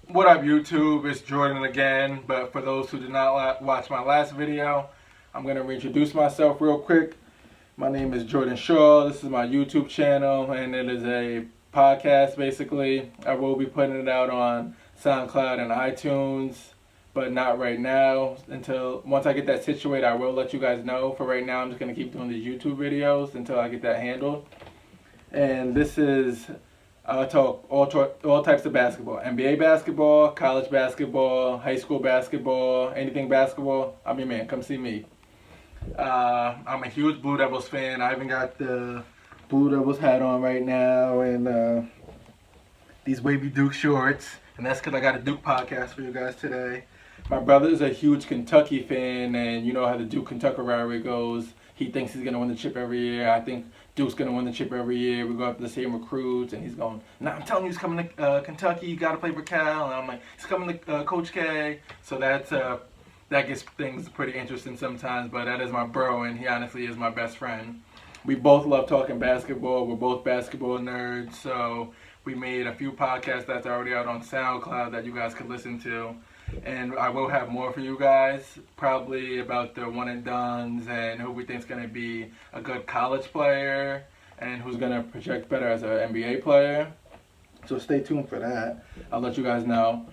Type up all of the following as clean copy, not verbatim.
What up, YouTube? It's Jordan again. But for those who did not watch my last video, I'm going to reintroduce myself real quick. My name is Jordan Shaw. This is my YouTube channel, and it is a podcast basically. I will be putting it out on SoundCloud and iTunes, but not right now. Until once I get that situated, I will let you guys know. For right now, I'm just going to keep doing these YouTube videos until I get that handled. And this is talk all types of basketball: NBA basketball, college basketball, high school basketball, anything basketball. I'm your man. Come see me. I'm a huge Blue Devils fan. I even got the Blue Devils hat on right now and these wavy Duke shorts. And that's because I got a Duke podcast for you guys today. My brother is a huge Kentucky fan, and you know how the Duke-Kentucky rivalry goes. He thinks he's going to win the chip every year. I think Duke's going to win the chip every year. We go after the same recruits, and he's going, nah, I'm telling you he's coming to Kentucky. You got to play for Cal. And I'm like, he's coming to Coach K. So that gets things pretty interesting sometimes, but that is my bro, and he honestly is my best friend. We both love talking basketball. We're both basketball nerds, so we made a few podcasts that's already out on SoundCloud that you guys could listen to. And I will have more for you guys, probably about the one and dones and who we think is going to be a good college player and who's going to project better as an NBA player. So stay tuned for that. I'll let you guys know.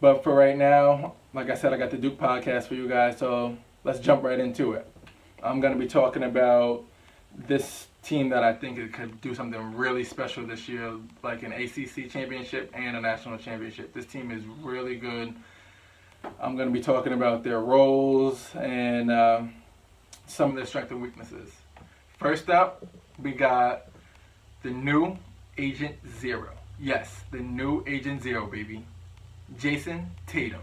But for right now, like I said, I got the Duke podcast for you guys, so let's jump right into it. I'm going to be talking about this team that I think it could do something really special this year, like an ACC championship and a national championship. This team is really good. I'm going to be talking about their roles and some of their strengths and weaknesses. First up, we got the new Agent Zero. Yes, the new Agent Zero, baby. Jayson Tatum.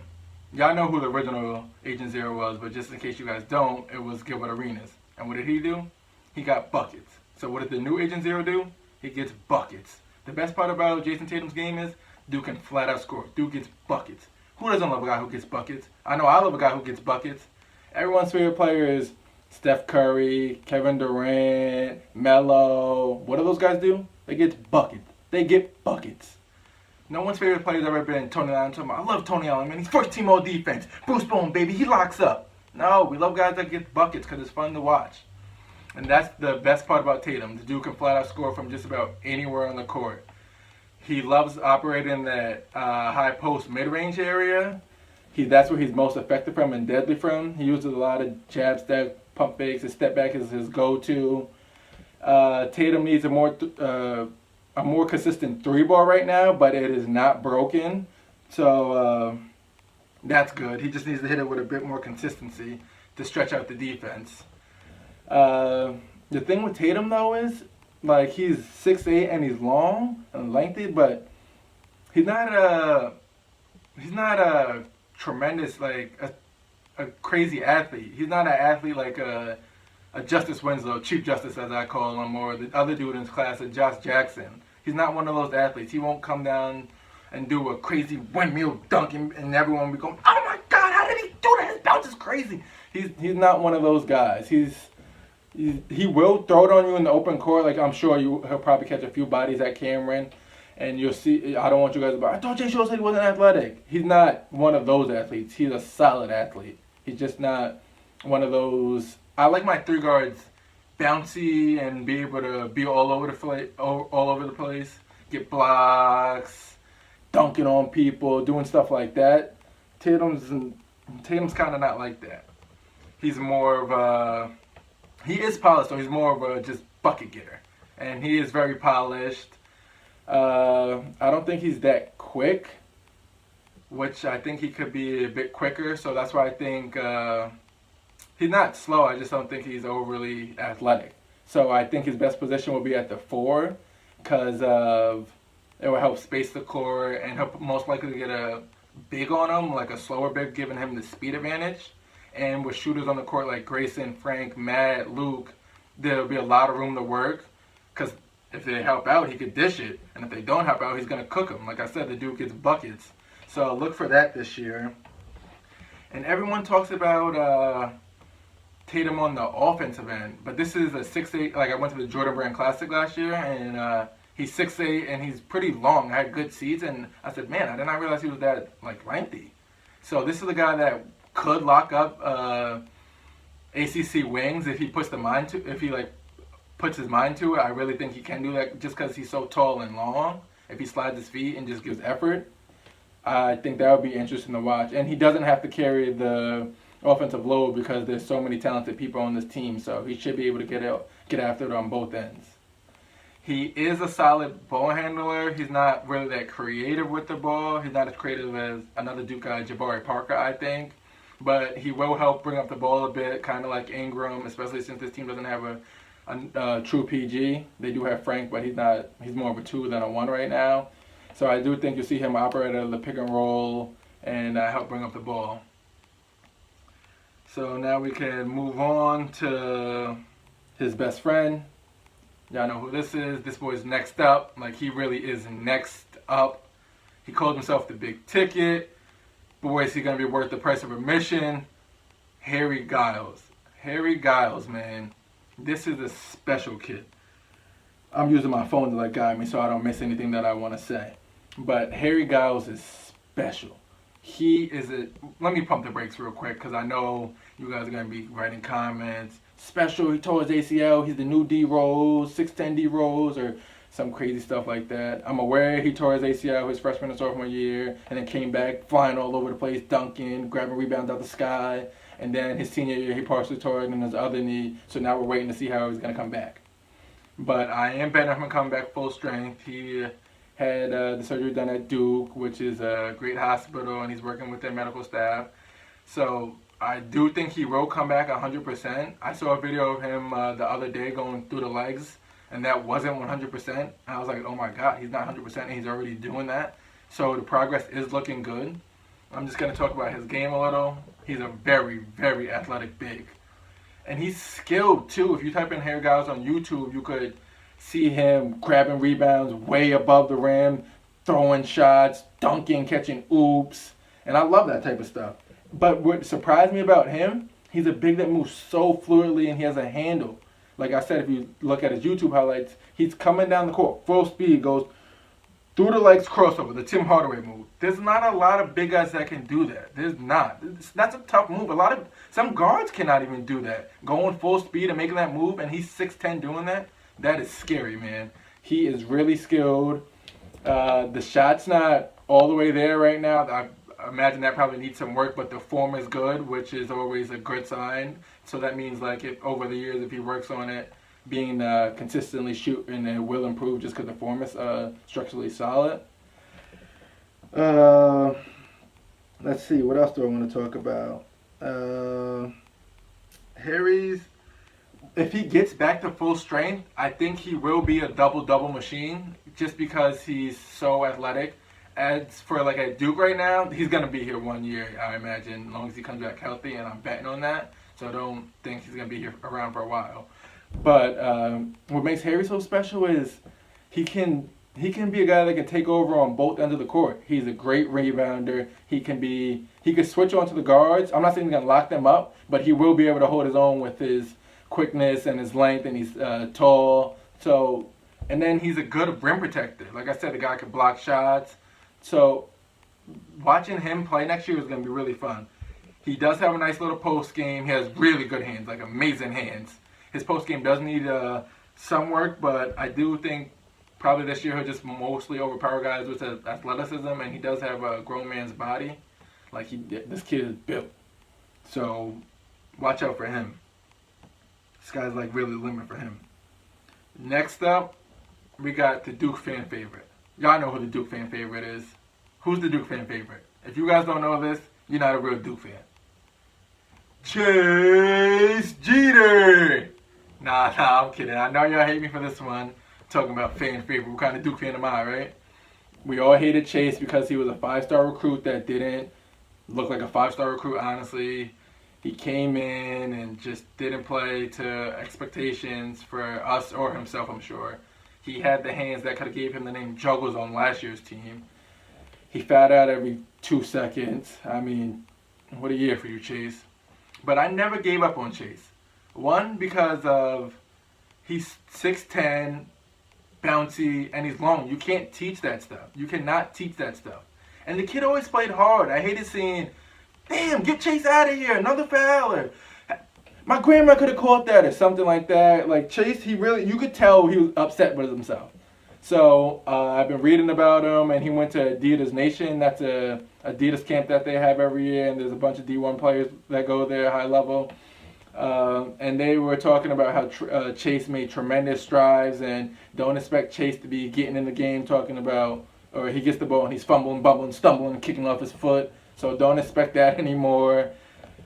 Y'all know who the original Agent Zero was, but just in case you guys don't, it was Gilbert Arenas. And what did he do? He got buckets. So what did the new Agent Zero do? He gets buckets. The best part about Jayson Tatum's game is Duke can flat out score. Duke gets buckets. Who doesn't love a guy who gets buckets? I know I love a guy who gets buckets. Everyone's favorite player is Steph Curry, Kevin Durant, Melo. What do those guys do? They get buckets. They get buckets. No one's favorite player has ever been Tony Allen. I love Tony Allen, man. He's first team all defense. Bruce Bowen, baby. He locks up. No, we love guys that get buckets because it's fun to watch. And that's the best part about Tatum. The dude can flat out score from just about anywhere on the court. He loves operating that high post mid-range area. That's where he's most effective from and deadly from. He uses a lot of jab step, pump fakes. His step back is his go-to. Tatum needs a more consistent three ball right now, but it is not broken. So that's good. He just needs to hit it with a bit more consistency to stretch out the defense. The thing with Tatum though is, like, he's 6'8" and he's long and lengthy, but he's not a tremendous, like a crazy athlete. He's not an athlete like a Justice Winslow, Chief Justice as I call him, or the other dude in his class, Josh Jackson. He's not one of those athletes. He won't come down and do a crazy windmill dunk and everyone will be going, oh my God, how did he do that? His bounce is crazy. He's not one of those guys. He will throw it on you in the open court. Like, I'm sure he'll probably catch a few bodies at Cameron, and you'll see. I don't want you guys to be, I thought Jay Shaw said he wasn't athletic. He's not one of those athletes. He's a solid athlete. He's just not one of those. I like my three guards bouncy and be able to be all over the place, get blocks, dunking on people, doing stuff like that. Tatum's kind of not like that. He's more of a. He is polished, so he's more of a just bucket getter. And he is very polished. I don't think he's that quick, which I think he could be a bit quicker. So that's why I think he's not slow. I just don't think he's overly athletic. So I think his best position will be at the 4 because it will help space the court and he'll most likely get a big on him, like a slower big, giving him the speed advantage. And with shooters on the court like Grayson, Frank, Matt, Luke, there'll be a lot of room to work. Because if they help out, he could dish it. And if they don't help out, he's going to cook them. Like I said, the dude gets buckets. So look for that this year. And everyone talks about Tatum on the offensive end. But this is a 6'8". Like, I went to the Jordan Brand Classic last year. And He's 6'8" and he's pretty long. I had good seats, and I said, man, I did not realize he was that like lengthy. So this is a guy that could lock up ACC wings if he puts puts his mind to it. I really think he can do that just because he's so tall and long. If he slides his feet and just gives effort, I think that would be interesting to watch. And he doesn't have to carry the offensive load because there's so many talented people on this team. So he should be able to get after it on both ends. He is a solid ball handler. He's not really that creative with the ball. He's not as creative as another Duke guy, Jabari Parker, I think. But he will help bring up the ball a bit, kind of like Ingram, especially since this team doesn't have a true PG. They do have Frank, but he's more of a 2 than a 1 right now. So I do think you'll see him operate at the pick and roll and help bring up the ball. So now we can move on to his best friend. Y'all know who this is. This boy's next up. Like, he really is next up. He called himself the big ticket. Boy, is he going to be worth the price of admission. Harry Giles. Harry Giles, man. This is a special kid. I'm using my phone to like guide me so I don't miss anything that I want to say. But Harry Giles is special. He is let me pump the brakes real quick because I know you guys are going to be writing comments. Special, he tore his ACL, he's the new D Rose, 6'10 D Rose, or some crazy stuff like that. I'm aware he tore his ACL his freshman and sophomore year, and then came back flying all over the place, dunking, grabbing rebounds out the sky. And then his senior year, he partially tore it in his other knee, so now we're waiting to see how he's going to come back. But I am betting on him coming back full strength. He had the surgery done at Duke, which is a great hospital, and he's working with their medical staff. So I do think he will come back 100%. I saw a video of him the other day going through the legs, and that wasn't 100%. And I was like, oh my God, he's not 100%, and he's already doing that. So the progress is looking good. I'm just going to talk about his game a little. He's a very, very athletic big. And he's skilled too. If you type in Harry Giles on YouTube, you could see him grabbing rebounds way above the rim, throwing shots, dunking, catching oops. And I love that type of stuff. But what surprised me about him, he's a big that moves so fluidly and he has a handle. Like I said, if you look at his YouTube highlights, he's coming down the court, full speed, goes through the legs crossover, the Tim Hardaway move. There's not a lot of big guys that can do that. There's not. That's a tough move. Some guards cannot even do that. Going full speed and making that move, and he's 6'10" doing that, that is scary, man. He is really skilled. The shot's not all the way there right now. I imagine that probably needs some work, but the form is good, which is always a good sign. So that means like if over the years, if he works on it, being consistently shooting, it will improve just because the form is structurally solid. Let's see, what else do I want to talk about? Harry's, if he gets back to full strength, I think he will be a double-double machine just because he's so athletic. As for like at Duke right now, he's going to be here 1 year, I imagine, as long as he comes back healthy, and I'm betting on that. So I don't think he's going to be here around for a while. But what makes Harry so special is he can be a guy that can take over on both ends of the court. He's a great rebounder. He could switch on to the guards. I'm not saying he's going to lock them up, but he will be able to hold his own with his quickness and his length, and he's tall. So, and then he's a good rim protector. Like I said, the guy can block shots. So watching him play next year is going to be really fun. He does have a nice little post game. He has really good hands, like amazing hands. His post game does need some work, but I do think probably this year he'll just mostly overpower guys with his athleticism, and he does have a grown man's body. Like this kid is built. So watch out for him. This guy's like really the limit for him. Next up, we got the Duke fan favorite. Y'all know who the Duke fan favorite is. Who's the Duke fan favorite? If you guys don't know this, you're not a real Duke fan. Chase Jeter! Nah, I'm kidding. I know y'all hate me for this one. Talking about fan favorite. What kind of Duke fan am I, right? We all hated Chase because he was a 5-star recruit that didn't look like a 5-star recruit, honestly. He came in and just didn't play to expectations for us or himself, I'm sure. He had the hands that could have gave him the name Juggles on last year's team. He fouled out every 2 seconds. I mean, what a year for you, Chase. But I never gave up on Chase. One, because of he's 6'10", bouncy, and he's long. You can't teach that stuff. You cannot teach that stuff. And the kid always played hard. I hated seeing, damn, get Chase out of here, another foul. Or, my grandma could have caught that or something like that. Like Chase, you could tell he was upset with himself. So I've been reading about him, and he went to Adidas Nation. That's a Adidas camp that they have every year, and there's a bunch of D1 players that go there, high level. And they were talking about how Chase made tremendous strides, and don't expect Chase to be getting in the game talking about, or he gets the ball and he's fumbling, bumbling, stumbling, kicking off his foot. So don't expect that anymore.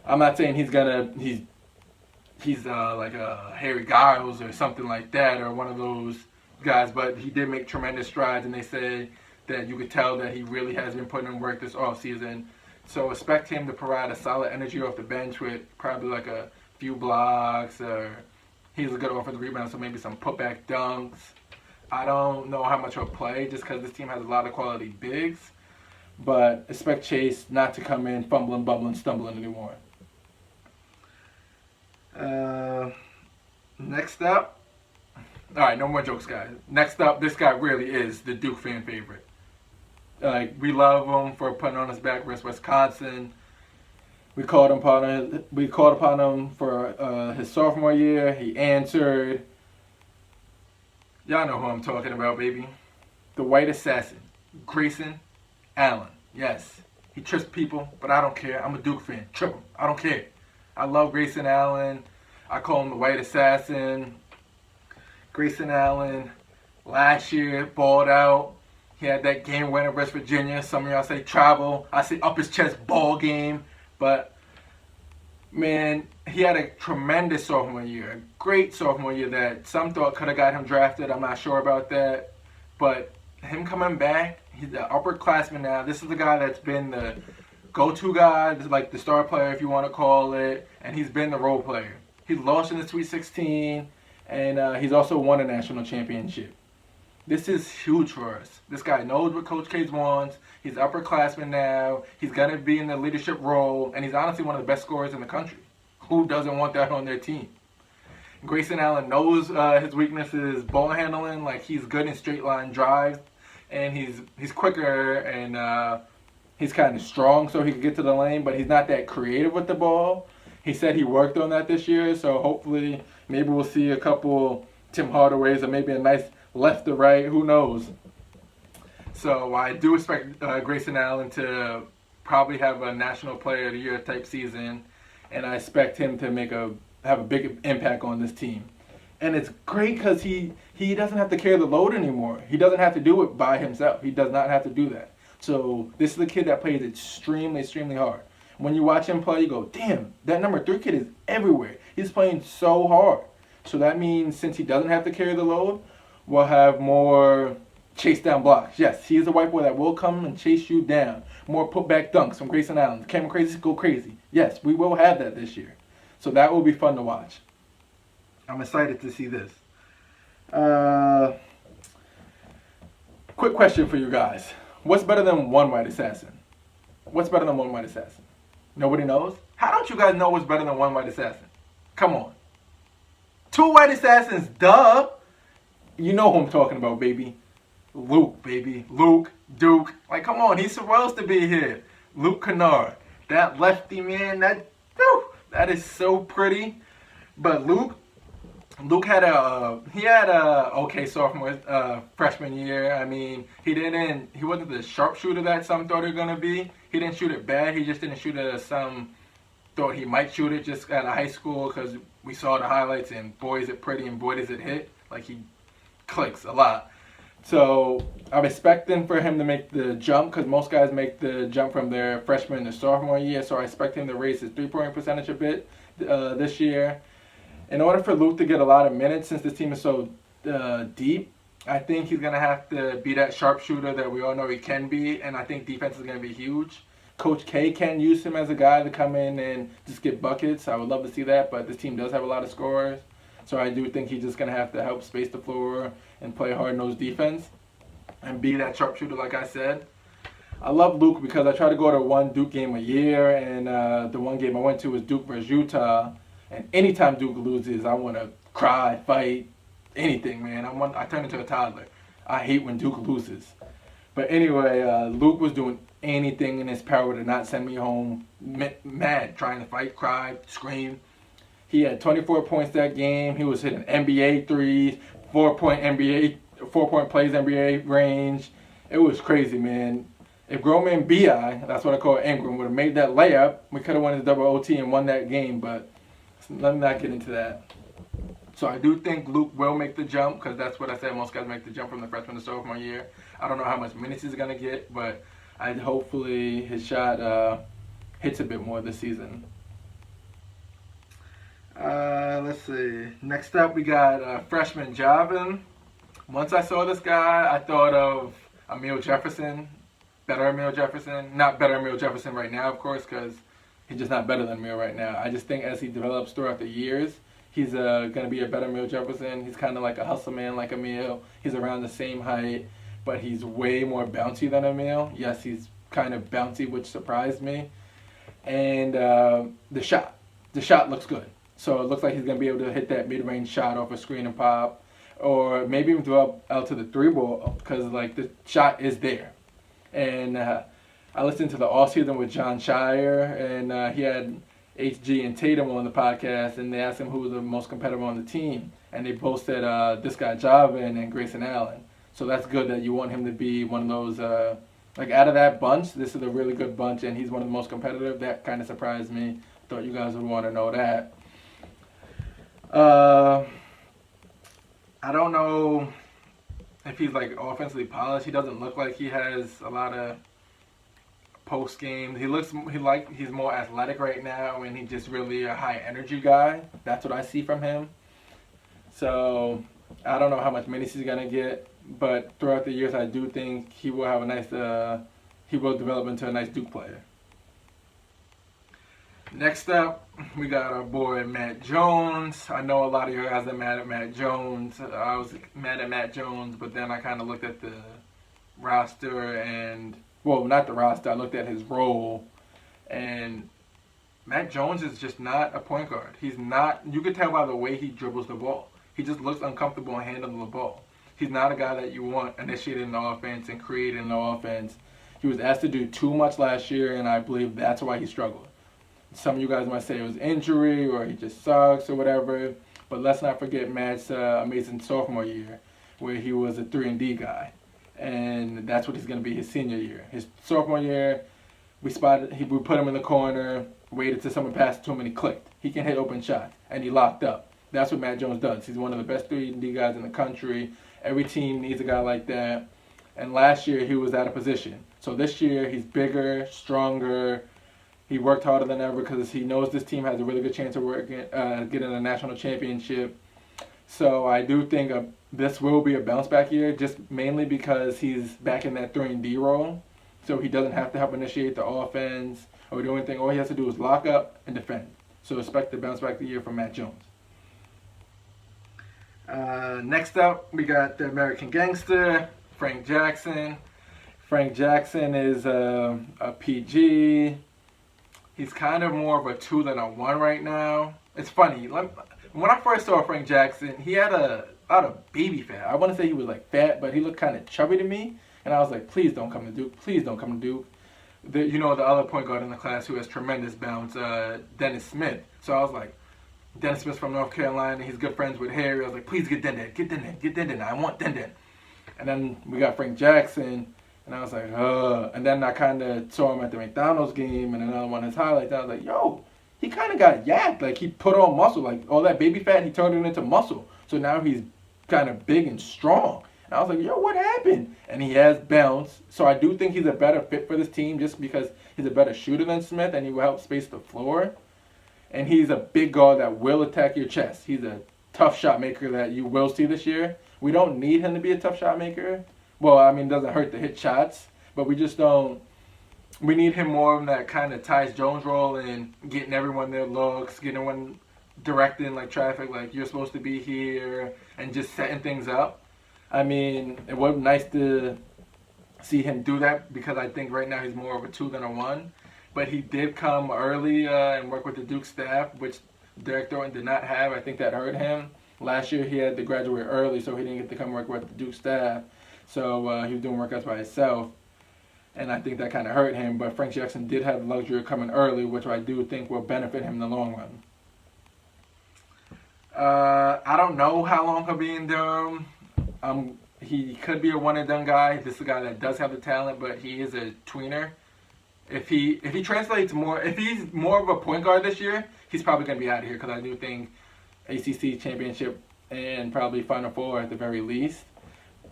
I'm not saying he's like a Harry Giles or something like that, or one of those guys, but he did make tremendous strides, and they say that you could tell that he really has been putting in work this offseason. So expect him to provide a solid energy off the bench with probably like a few blocks, or he's a good offensive rebounder, so maybe some putback dunks. I don't know how much he'll play just because this team has a lot of quality bigs, but expect Chase not to come in fumbling, bumbling, stumbling anymore. Next up, all right, no more jokes, guys. Next up, this guy really is the Duke fan favorite. Like, we love him for putting on his back versus Wisconsin. We called upon him for his sophomore year. He answered. Y'all know who I'm talking about, baby. The white assassin, Grayson Allen. Yes, he trips people, but I don't care. I'm a Duke fan. Trip him. I don't care. I love Grayson Allen. I call him the white assassin. Grayson Allen, last year, balled out. He had that game winner versus Virginia. Some of y'all say travel. I say up his chest ball game. But, man, he had a tremendous sophomore year. A great sophomore year that some thought could have got him drafted. I'm not sure about that. But him coming back, he's the upperclassman now. This is the guy that's been the go-to guy, like the star player if you want to call it. And he's been the role player. He lost in the Sweet 16. And he's also won a national championship. This is huge for us. This guy knows what Coach K wants. He's upperclassman now. He's going to be in the leadership role. And he's honestly one of the best scorers in the country. Who doesn't want that on their team? Grayson Allen knows his weaknesses, ball handling. Like, he's good in straight line drives. And he's quicker, and he's kind of strong so he can get to the lane. But he's not that creative with the ball. He said he worked on that this year. So hopefully maybe we'll see a couple Tim Hardaways or maybe a nice left to right. Who knows? So I do expect Grayson Allen to probably have a National Player of the Year type season. And I expect him to have a big impact on this team. And it's great because he doesn't have to carry the load anymore. He doesn't have to do it by himself. He does not have to do that. So this is a kid that plays extremely, extremely hard. When you watch him play, you go, damn, that number 3 kid is everywhere. He's playing so hard. So that means since he doesn't have to carry the load, we'll have more chase down blocks. Yes, he is a white boy that will come and chase you down. More putback dunks from Grayson Allen. Cameron Crazy, go crazy. Yes, we will have that this year. So that will be fun to watch. I'm excited to see this. Quick question for you guys. What's better than one white assassin? What's better than one white assassin? Nobody knows? How don't you guys know what's better than one white assassin? Come on. 2 white assassins, duh. You know who I'm talking about, baby. Luke, baby. Luke, Duke. Like, come on, he's supposed to be here. Luke Kennard. That lefty, man, that is so pretty. But Luke had a okay sophomore freshman year. I mean, he wasn't the sharpshooter that some thought he was gonna be. He didn't shoot it bad. He just didn't shoot it as some thought he might shoot it just out of high school, because we saw the highlights and boy is it pretty and boy does it hit. Like, he clicks a lot. So I'm expecting for him to make the jump, because most guys make the jump from their freshman to sophomore year. So I expect him to raise his 3-point percentage a bit this year. In order for Luke to get a lot of minutes, since this team is so deep, I think he's going to have to be that sharpshooter that we all know he can be, and I think defense is going to be huge. Coach K can use him as a guy to come in and just get buckets. I would love to see that, but this team does have a lot of scorers. So I do think he's just going to have to help space the floor and play hard-nosed defense and be that sharpshooter like I said. I love Luke because I try to go to one Duke game a year, and the one game I went to was Duke versus Utah. And anytime Duke loses, I want to cry, fight, anything, man. I turn into a toddler. I hate when Duke loses. But anyway, Luke was doing anything in his power to not send me home mad, trying to fight, cry, scream. He had 24 points that game. He was hitting NBA threes, 4-point plays NBA range. It was crazy, man. If grown man B.I., that's what I call Ingram, would have made that layup, we could have won the double OT and won that game, but let me not get into that. So I do think Luke will make the jump, because that's what I said. Most guys make the jump from the freshman to sophomore year. I don't know how much minutes he's going to get, but hopefully his shot hits a bit more this season. Let's see. Next up, we got freshman Javin. Once I saw this guy, I thought of Emil Jefferson. Better Emil Jefferson. Not better Emil Jefferson right now, of course, because he's just not better than Emil right now. I just think as he develops throughout the years, he's going to be a better Emil Jefferson. He's kind of like a hustle man like Emil. He's around the same height, but he's way more bouncy than Emil. Yes, he's kind of bouncy, which surprised me. And the shot looks good. So it looks like he's going to be able to hit that mid-range shot off a screen and pop, or maybe even throw up out to the three ball, because like the shot is there. And I listened to the All-Season with John Shire, and he had HG and Tatum on the podcast, and they asked him who was the most competitive on the team, and they both said this guy Javin and Grayson Allen. So that's good that you want him to be one of those, like out of that bunch, this is a really good bunch, and he's one of the most competitive. That kind of surprised me. Thought you guys would want to know that. I don't know if he's like offensively polished. He doesn't look like he has a lot of post game. He's more athletic right now, and he's just really a high energy guy. That's what I see from him. So I don't know how much minutes he's gonna get, but throughout the years, I do think he will have a nice. He will develop into a nice Duke player. Next up, we got our boy Matt Jones. I know a lot of you guys are mad at Matt Jones. I was mad at Matt Jones, but then I kind of looked at the roster and, well, not the roster, I looked at his role, and Matt Jones is just not a point guard. He's not, you could tell by the way he dribbles the ball. He just looks uncomfortable handling the ball. He's not a guy that you want initiating the offense and creating the offense. He was asked to do too much last year, and I believe that's why he struggled. Some of you guys might say it was injury or he just sucks or whatever, but let's not forget Matt's amazing sophomore year where he was a 3-and-D guy, and that's what he's going to be his senior year. His sophomore year, we put him in the corner, waited till someone passed to him, and he clicked. He can hit open shots, and he locked up. That's what Matt Jones does. He's one of the best 3-and-D guys in the country. Every team needs a guy like that, and last year he was out of position. So this year he's bigger, stronger. He worked harder than ever because he knows this team has a really good chance of getting a national championship. So I do think this will be a bounce back year, just mainly because he's back in that 3-and-D role. So he doesn't have to help initiate the offense or do anything. All he has to do is lock up and defend. So expect the bounce back year from Matt Jones. Next up, we got the American Gangster, Frank Jackson. Frank Jackson is a PG. He's kind of more of a 2 than a 1 right now. It's funny. When I first saw Frank Jackson, he had a lot of baby fat. I want to say he was like fat, but he looked kind of chubby to me. And I was like, please don't come to Duke. Please don't come to Duke. The other point guard in the class who has tremendous bounce, Dennis Smith. So I was like, Dennis Smith from North Carolina. He's good friends with Harry. I was like, please get Denden. Get Denden. Get Denden. I want Denden. And then we got Frank Jackson. And I was like, and then I kind of saw him at the McDonald's game and another one of his highlights. I was like, yo, he kind of got yacked. Like, he put on muscle. Like, all that baby fat, he turned it into muscle. So now he's kind of big and strong. And I was like, yo, what happened? And he has bounce. So I do think he's a better fit for this team just because he's a better shooter than Smith and he will help space the floor. And he's a big guard that will attack your chest. He's a tough shot maker that you will see this year. We don't need him to be a tough shot maker. Well, I mean, it doesn't hurt to hit shots, but we just don't. We need him more in that kind of Tyus Jones role and getting everyone their looks, getting everyone directing like traffic, like you're supposed to be here, and just setting things up. I mean, it would be nice to see him do that because I think right now he's more of a 2 than a 1. But he did come early and work with the Duke staff, which Derek Thornton did not have. I think that hurt him. Last year he had to graduate early, so he didn't get to come work with the Duke staff. So he was doing workouts by himself, and I think that kind of hurt him. But Frank Jackson did have the luxury of coming early, which I do think will benefit him in the long run. I don't know how long he'll be in Durham. He could be a one and done guy. This is a guy that does have the talent, but he is a tweener. If he translates more, if he's more of a point guard this year, he's probably going to be out of here, because I do think ACC championship and probably Final Four at the very least.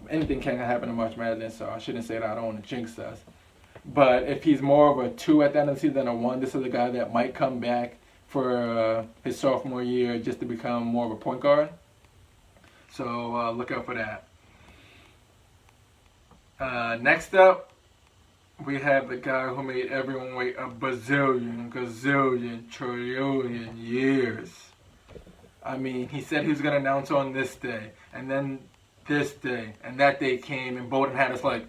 Anything can happen in March Madness, so I shouldn't say that. I don't want to jinx us. But if he's more of a 2 at the end of the season than a 1, this is a guy that might come back for his sophomore year just to become more of a point guard. So look out for that. Next up, we have the guy who made everyone wait a bazillion, gazillion, trillion years. I mean, he said he was going to announce on this day, and then this day, and that day came, and Bolden had us like,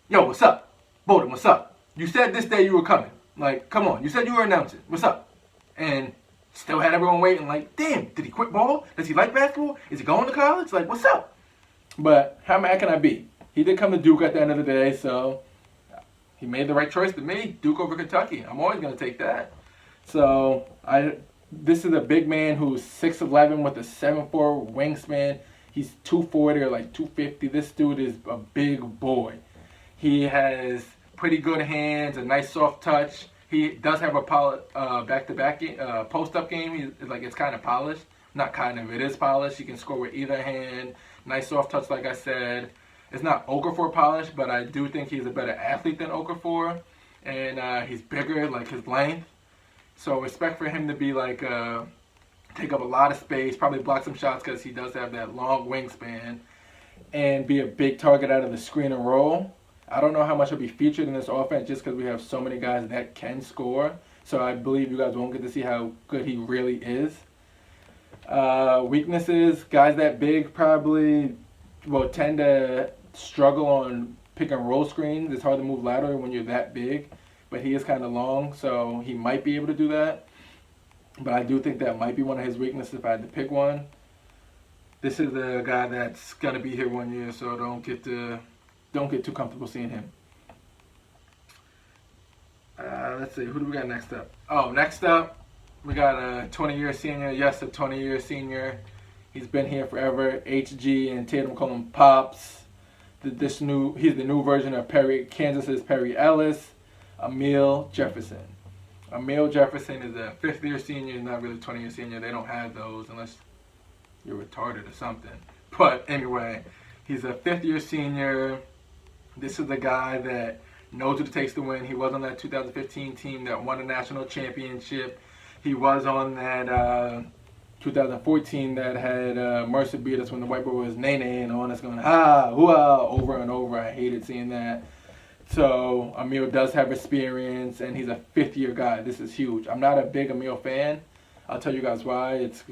yo, what's up? Bolden, what's up? You said this day you were coming. Like, come on. You said you were announcing. What's up? And still had everyone waiting like, damn, did he quit ball? Does he like basketball? Is he going to college? Like, what's up? But how mad can I be? He did come to Duke at the end of the day, so he made the right choice to me. Duke over Kentucky. I'm always going to take that. So, this is a big man who's 6'11" with a 7'4" wingspan. He's 240 or like 250. This dude is a big boy. He has pretty good hands, a nice soft touch. He does have a back-to-back post-up game. It's kind of polished. Not kind of, it is polished. He can score with either hand. Nice soft touch, like I said. It's not Okafor polished, but I do think he's a better athlete than Okafor. And he's bigger, like his length. So expect for him to be like, take up a lot of space, probably block some shots because he does have that long wingspan, and be a big target out of the screen and roll. I don't know how much will be featured in this offense just because we have so many guys that can score. So I believe you guys won't get to see how good he really is. Weaknesses, guys that big probably will tend to struggle on pick and roll screens. It's hard to move laterally when you're that big, but he is kind of long, so he might be able to do that. But I do think that might be one of his weaknesses if I had to pick one. This is the guy that's going to be here 1 year, so don't get too comfortable seeing him. Let's see, who do we got next up? Oh, next up, we got a 20-year senior. Yes, a 20-year senior. He's been here forever. HG and Tatum call him Pops. He's the new version of Kansas's Perry Ellis, Emile Jefferson. Emile Jefferson is a 5th-year senior. He's not really a 20-year senior. They don't have those unless you're retarded or something. But anyway, he's a 5th-year senior. This is the guy that knows what it takes to win. He was on that 2015 team that won a national championship. He was on that 2014 that had Mercer beat us when the white boy was Nene and all that's going over and over. I hated seeing that. So Emile does have experience, and he's a 5th-year guy. This is huge. I'm not a big Emile fan. I'll tell you guys why. It's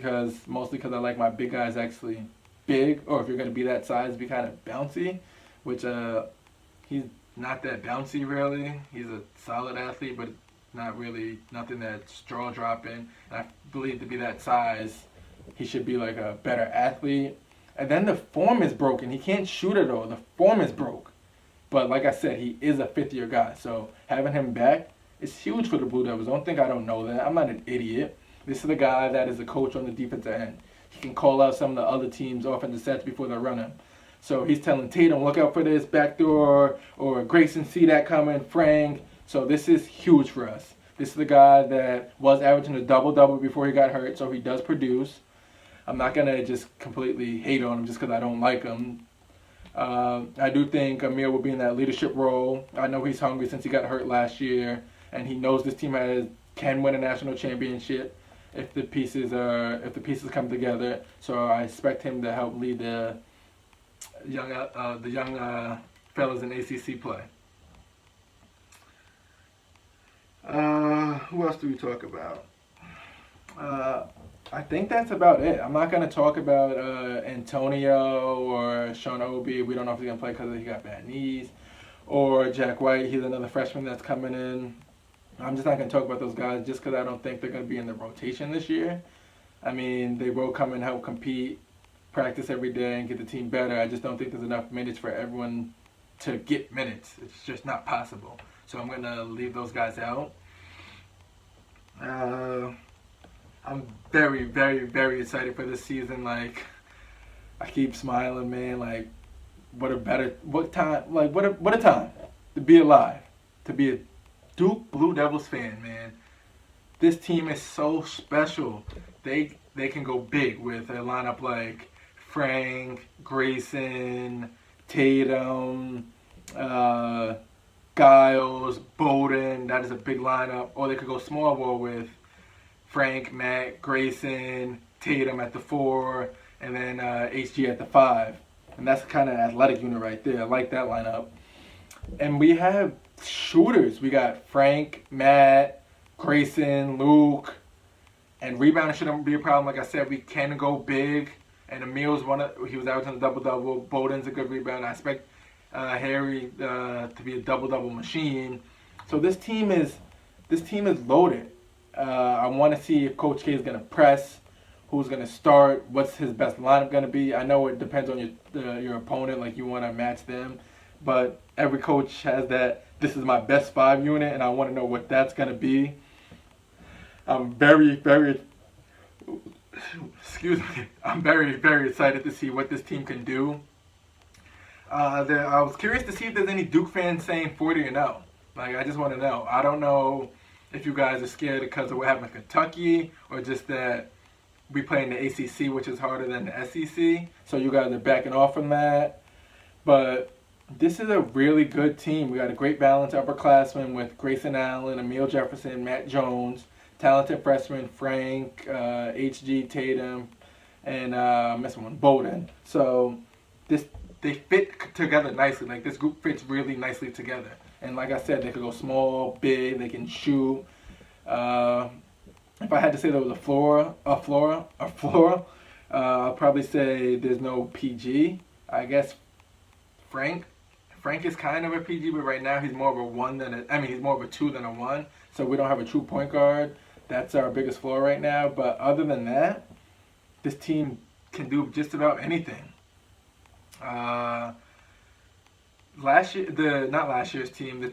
mostly because I like my big guys actually big, or if you're going to be that size, be kind of bouncy, which he's not that bouncy really. He's a solid athlete, but not really nothing that's jaw dropping. And I believe to be that size, he should be like a better athlete. And then the form is broken. He can't shoot it all. The form is broke. But like I said, he is a 5th-year guy. So having him back is huge for the Blue Devils. Don't think I don't know that. I'm not an idiot. This is the guy that is a coach on the defensive end. He can call out some of the other teams' offensive sets before they run him. So he's telling Tatum, look out for this backdoor, or Grayson, see that coming, Frank. So this is huge for us. This is the guy that was averaging a double-double before he got hurt, so he does produce. I'm not going to just completely hate on him just because I don't like him. I do think Emile will be in that leadership role. I know he's hungry since he got hurt last year, and he knows this team can win a national championship if the pieces come together. So I expect him to help lead the young fellas in ACC play. Who else do we talk about? I think that's about it. I'm not going to talk about Antonio or Sean Obi. We don't know if he's going to play because he got bad knees. Or Jack White. He's another freshman that's coming in. I'm just not going to talk about those guys just because I don't think they're going to be in the rotation this year. I mean, they will come and help compete practice every day and get the team better. I just don't think there's enough minutes for everyone to get minutes. It's just not possible. So I'm going to leave those guys out. I'm very, very, very excited for this season. Like, I keep smiling, man. Like, what a time to be alive, to be a Duke Blue Devils fan, man. This team is so special. They can go big with a lineup like Frank, Grayson, Tatum, Giles, Bowden. That is a big lineup. Or they could go small ball with Frank, Matt, Grayson, Tatum at the 4, and then HG at the 5. And that's the kind of athletic unit right there. I like that lineup. And we have shooters. We got Frank, Matt, Grayson, Luke. And rebounding shouldn't be a problem. Like I said, we can go big. And Emil's he was averaging a double-double. Bowden's a good rebounder. I expect Harry to be a double-double machine. So this team is loaded. I want to see if Coach K is going to press, who's going to start, what's his best lineup going to be. I know it depends on your opponent, like you want to match them, but every coach has that. This is my best 5 unit, and I want to know what that's going to be. I'm very, very, I'm very, very excited to see what this team can do. I was curious to see if there's any Duke fans saying 40-0. Like, I just want to know. I don't know if you guys are scared because of what happened in Kentucky, or just that we play in the ACC, which is harder than the SEC. So you guys are backing off from that. But this is a really good team. We got a great balanced upperclassmen with Grayson Allen, Emil Jefferson, Matt Jones, talented freshmen Frank, HG, Tatum, and I'm missing one, Bowden. So they fit together nicely. Like, this group fits really nicely together. And like I said, they could go small, big, they can shoot. If I had to say there was a floor, I'll probably say there's no PG. I guess Frank is kind of a PG, but right now he's more of a 1 he's more of a 2 than a 1. So we don't have a true point guard. That's our biggest flaw right now. But other than that, this team can do just about anything. The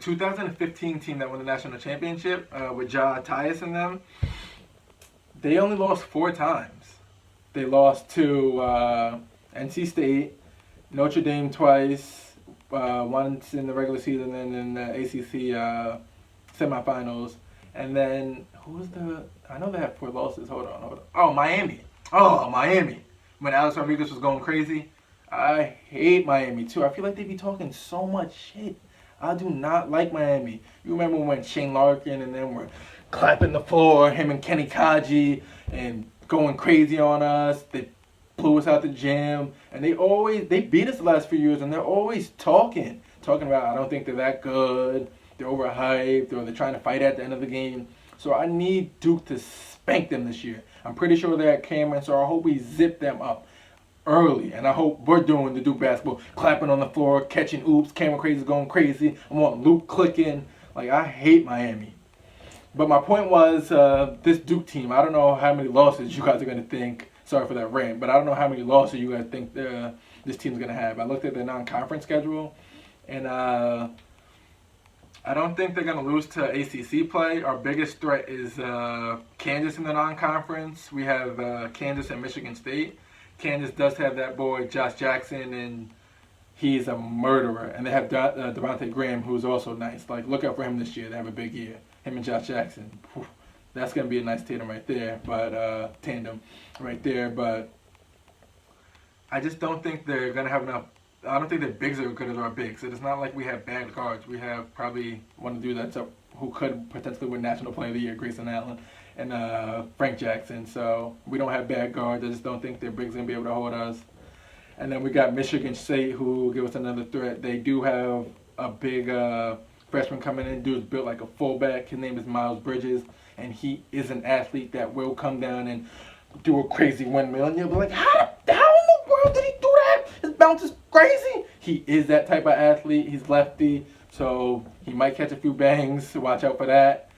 2015 team that won the national championship with Ja Tyus and them, they only lost 4 times. They lost to NC State, Notre Dame twice, once in the regular season and in the ACC semifinals. And then, I know they had 4 losses. Hold on. Oh, Miami. When Alex Rodriguez was going crazy. I hate Miami too. I feel like they be talking so much shit. I do not like Miami. You remember when Shane Larkin and them were clapping the floor, him and Kenny Kaji, and going crazy on us. They blew us out the gym, and they beat us the last few years, and they're always talking about, I don't think they're that good, they're overhyped, or they're trying to fight at the end of the game. So I need Duke to spank them this year. I'm pretty sure they're at Cameron, so I hope we zip them up early, and I hope we're doing the Duke basketball, clapping on the floor, catching oops, Cameron Crazy going crazy. I want Luke clicking. Like, I hate Miami. But my point was, this Duke team, I don't know how many losses you guys are going to think, sorry for that rant, but I don't know how many losses you guys think this team's going to have. I looked at their non-conference schedule, and I don't think they're going to lose to ACC play. Our biggest threat is Kansas in the non-conference. We have Kansas and Michigan State. Kansas does have that boy, Josh Jackson, and he's a murderer. And they have Devontae Graham, who's also nice. Like, look out for him this year. They have a big year. Him and Josh Jackson. Whew, that's going to be a nice tandem right there. But I just don't think they're going to have enough. I don't think their bigs are as good as our bigs. It's not like we have bad guards. We have probably one of the dudes who could potentially win National Player of the Year, Grayson Allen, and Frank Jackson. So we don't have bad guards. I just don't think their bigs going to be able to hold us. And then we got Michigan State, who give us another threat. They do have a big freshman coming in. Dude's built like a fullback. His name is Miles Bridges, and he is an athlete that will come down and do a crazy windmill. And you'll be like, how in the world did he do that? His bounce is crazy. He is that type of athlete. He's lefty, so he might catch a few bangs. So watch out for that.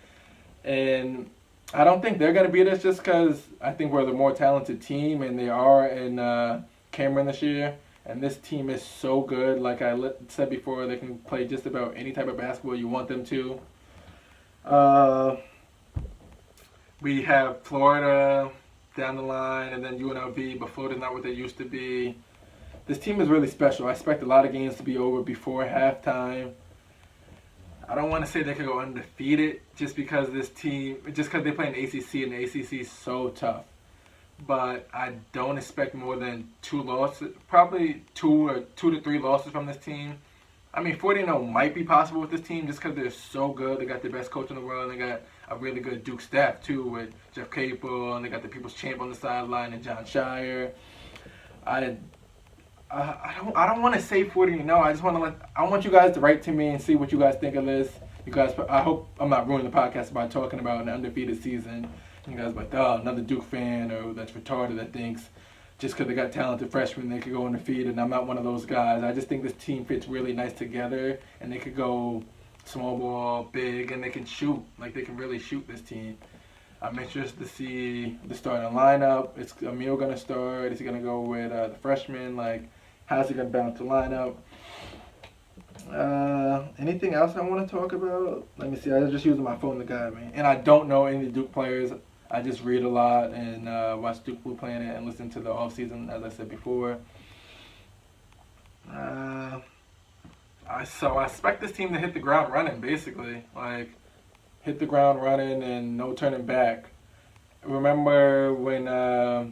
And I don't think they're going to beat us just because I think we're the more talented team, and they are in Cameron this year. And this team is so good. Like I said before, they can play just about any type of basketball you want them to. We have Florida down the line, and then UNLV, but Florida's not what they used to be. This team is really special. I expect a lot of games to be over before halftime. I don't want to say they could go undefeated just because they play in the ACC, and the ACC is so tough. But I don't expect more than 2 losses, probably 2 to 3 losses from this team. I mean, 40-0 might be possible with this team just because they're so good. They got the best coach in the world, and they got a really good Duke staff too with Jeff Capel, and they got the People's Champ on the sideline and Jon Scheyer. I don't want to say 40-0. I want you guys to write to me and see what you guys think of this. You guys, I hope I'm not ruining the podcast by talking about an undefeated season. You guys are like, oh, another Duke fan or that's retarded that thinks just because they got talented freshmen they could go undefeated. And I'm not one of those guys. I just think this team fits really nice together, and they could go small ball, big, and they can shoot. Like, they can really shoot, this team. I'm interested to see the starting lineup. Is Emil going to start? Is he going to go with the freshmen? Like, how's he going to balance the lineup? Anything else I want to talk about? Let me see. I was just using my phone to guide me. And I don't know any Duke players. I just read a lot and watch Duke Blue Planet and listen to the off-season, as I said before. So I expect this team to hit the ground running, basically. Like, hit the ground running and no turning back. Remember when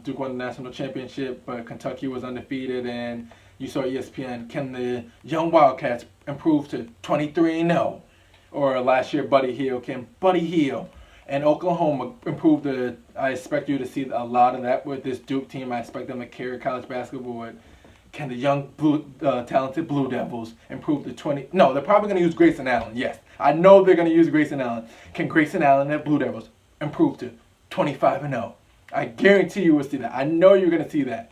Duke won the national championship, but Kentucky was undefeated, and you saw ESPN, can the young Wildcats improve to 23-0? Or last year, Buddy Hield, can Buddy Hield and Oklahoma improve to, I expect you to see a lot of that with this Duke team. I expect them to carry college basketball. Can the young talented Blue Devils improve to 20? No, they're probably going to use Grayson Allen, yes. I know they're going to use Grayson Allen. Can Grayson Allen and the Blue Devils improve to 25-0? I guarantee you will see that. I know you're going to see that.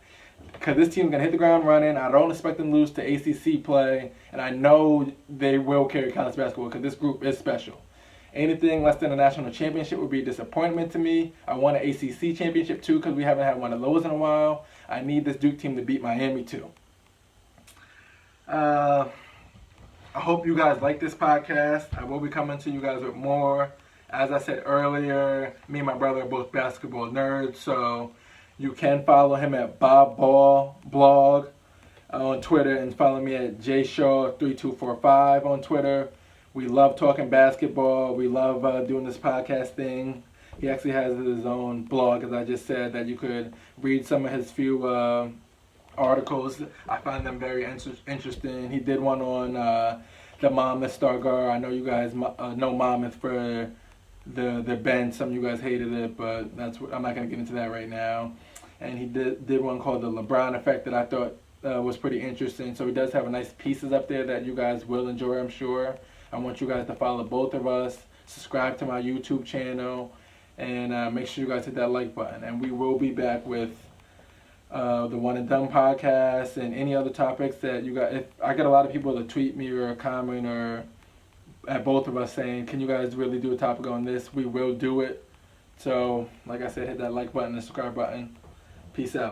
Because this team's going to hit the ground running. I don't expect them to lose to ACC play. And I know they will carry college basketball because this group is special. Anything less than a national championship would be a disappointment to me. I want an ACC championship too because we haven't had one of those in a while. I need this Duke team to beat Miami too. I hope you guys like this podcast. I will be coming to you guys with more. As I said earlier, me and my brother are both basketball nerds, so you can follow him at Bob Ball Blog on Twitter and follow me at jshaw3245 on Twitter. We love talking basketball. We love doing this podcast thing. He actually has his own blog, as I just said, that you could read some of his few articles. I find them very interesting. He did one on the Monmouth Star-Gar. I know you guys know Monmouth for the bench. Some of you guys hated it, but I'm not going to get into that right now. And he did one called the LeBron Effect that I thought was pretty interesting. So he does have nice pieces up there that you guys will enjoy, I'm sure. I want you guys to follow both of us, subscribe to my YouTube channel, and make sure you guys hit that like button. And we will be back with the One and Done podcast and any other topics that you got. If I get a lot of people to tweet me or comment or at both of us saying, can you guys really do a topic on this? We will do it. So, like I said, hit that like button and subscribe button. Peace out.